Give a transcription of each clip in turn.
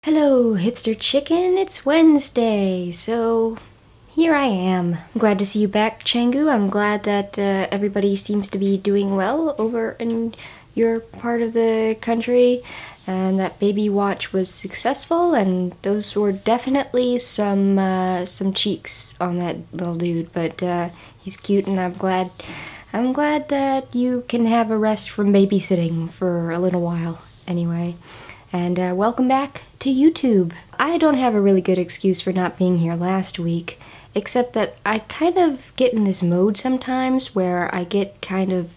Hello, hipster chicken. It's Wednesday, so here I am. I'm glad to see you back, Changu. I'm glad that everybody seems to be doing well over in your part of the country, and that baby watch was successful. And those were definitely some cheeks on that little dude, but he's cute, and I'm glad that you can have a rest from babysitting for a little while. Anyway. And welcome back to YouTube. I don't have a really good excuse for not being here last week, except that I kind of get in this mode sometimes where I get kind of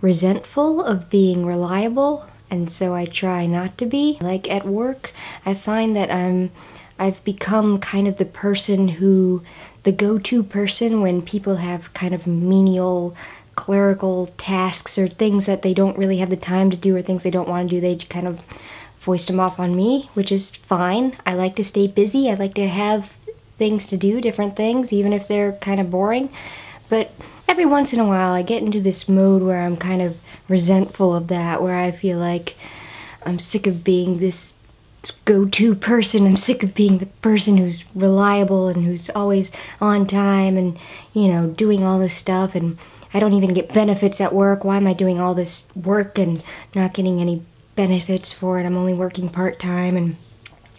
resentful of being reliable, and so I try not to be. Like at work, I find that I've become kind of the go-to person when people have kind of menial clerical tasks or things that they don't really have the time to do or things they don't want to do. They kind of foist them off on me, which is fine. I like to stay busy. I like to have things to do, different things, even if they're kind of boring. But every once in a while I get into this mode where I'm kind of resentful of that, where I feel like I'm sick of being this go-to person. I'm sick of being the person who's reliable and who's always on time and, you know, doing all this stuff, and I don't even get benefits at work. Why am I doing all this work and not getting any benefits for it? I'm only working part-time and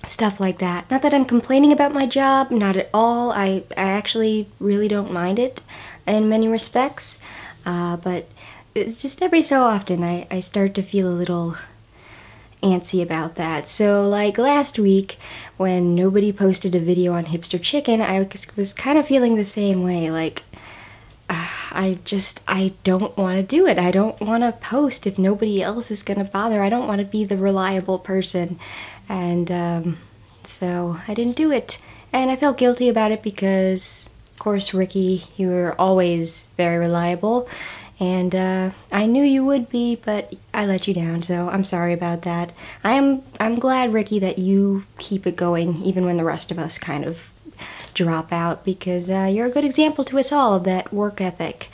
stuff like that. Not that I'm complaining about my job, not at all. I actually really don't mind it in many respects, but it's just every so often I start to feel a little antsy about that. So like last week when nobody posted a video on Hipster Chicken, I was kind of feeling the same way. Like I don't want to do it. I don't want to post if nobody else is going to bother. I don't want to be the reliable person. And so I didn't do it. And I felt guilty about it because, of course, Ricky, you were always very reliable. And I knew you would be, but I let you down, so I'm sorry about that. I'm glad, Ricky, that you keep it going even when the rest of us kind of drop out, because you're a good example to us all of that work ethic.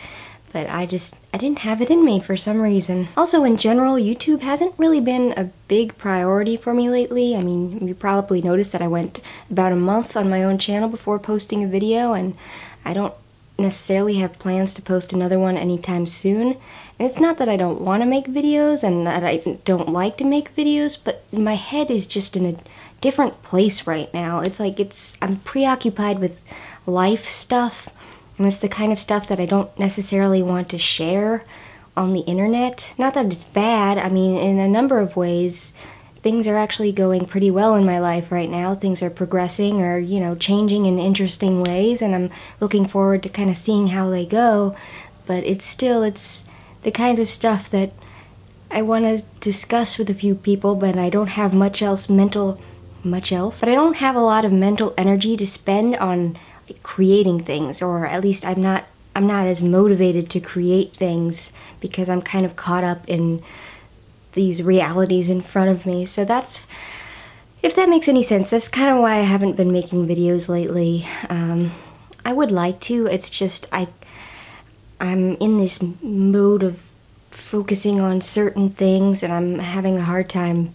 But I didn't have it in me for some reason. Also, in general, YouTube hasn't really been a big priority for me lately. I mean, you probably noticed that I went about a month on my own channel before posting a video, and I don't necessarily have plans to post another one anytime soon. And it's not that I don't want to make videos and that I don't like to make videos, but my head is just in a different place right now. It's like I'm preoccupied with life stuff, and it's the kind of stuff that I don't necessarily want to share on the internet. Not that it's bad. I mean, in a number of ways, things are actually going pretty well in my life right now. Things are progressing or, you know, changing in interesting ways, and I'm looking forward to kind of seeing how they go. But it's the kind of stuff that I want to discuss with a few people, but I don't have but I don't have a lot of mental energy to spend on creating things, or at least I'm not as motivated to create things because I'm kind of caught up in these realities in front of me. So that's, if that makes any sense, that's kind of why I haven't been making videos lately. I would like to, it's just I'm in this mode of focusing on certain things, and I'm having a hard time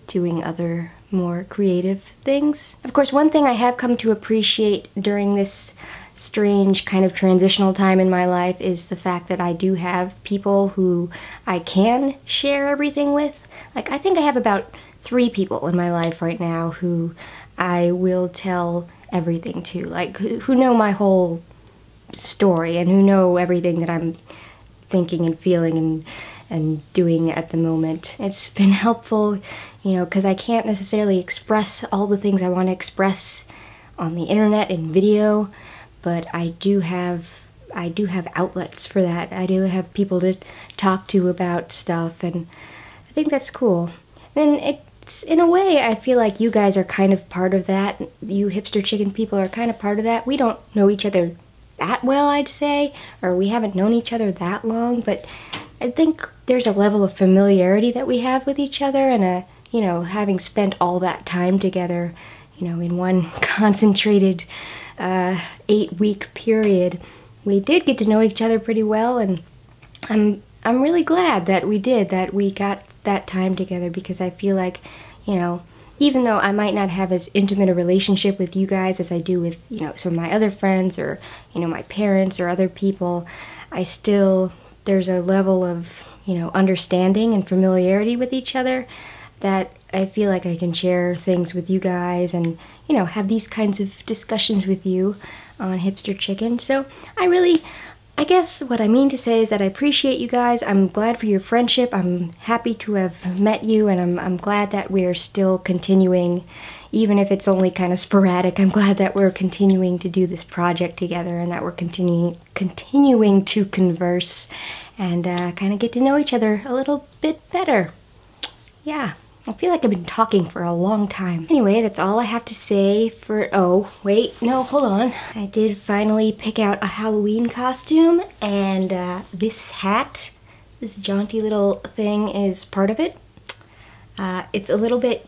doing other more creative things. Of course, one thing I have come to appreciate during this strange kind of transitional time in my life is the fact that I do have people who I can share everything with. Like, I think I have about 3 people in my life right now who I will tell everything to, like who know my whole story and who know everything that I'm thinking and feeling and doing at the moment. It's been helpful, you know, because I can't necessarily express all the things I want to express on the internet in video, but I do have outlets for that. I do have people to talk to about stuff, and I think that's cool. And it's, in a way, I feel like you guys are kind of part of that. You hipster chicken people are kind of part of that. We don't know each other that well, I'd say, or we haven't known each other that long, but I think there's a level of familiarity that we have with each other, and you know, having spent all that time together, you know, in one concentrated 8-week period, we did get to know each other pretty well, and I'm really glad that we got that time together, because I feel like, you know, even though I might not have as intimate a relationship with you guys as I do with, some of my other friends or, my parents or other people, there's a level of, understanding and familiarity with each other that I feel like I can share things with you guys and, have these kinds of discussions with you on Hipster Chicken. So I guess what I mean to say is that I appreciate you guys. I'm glad for your friendship. I'm happy to have met you, and I'm glad that we're still continuing, even if it's only kind of sporadic. I'm glad that we're continuing to do this project together and that we're continuing to converse and kind of get to know each other a little bit better. Yeah. I feel like I've been talking for a long time. Anyway, that's all I have to say for... Oh, wait, no, hold on. I did finally pick out a Halloween costume, and this hat, this jaunty little thing, is part of it. It's a little bit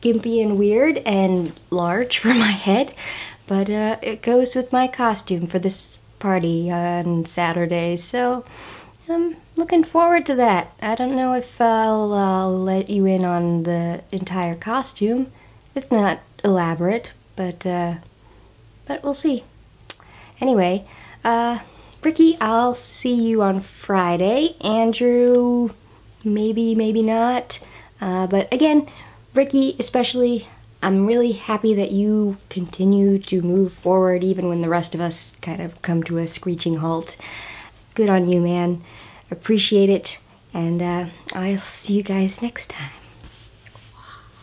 gimpy and weird and large for my head, but it goes with my costume for this party on Saturday, so... I'm looking forward to that. I don't know if I'll let you in on the entire costume. It's not elaborate, but we'll see. Anyway, Ricky, I'll see you on Friday. Andrew, maybe not. But again, Ricky especially, I'm really happy that you continue to move forward even when the rest of us kind of come to a screeching halt. Good on you, man. Appreciate it, and I'll see you guys next time.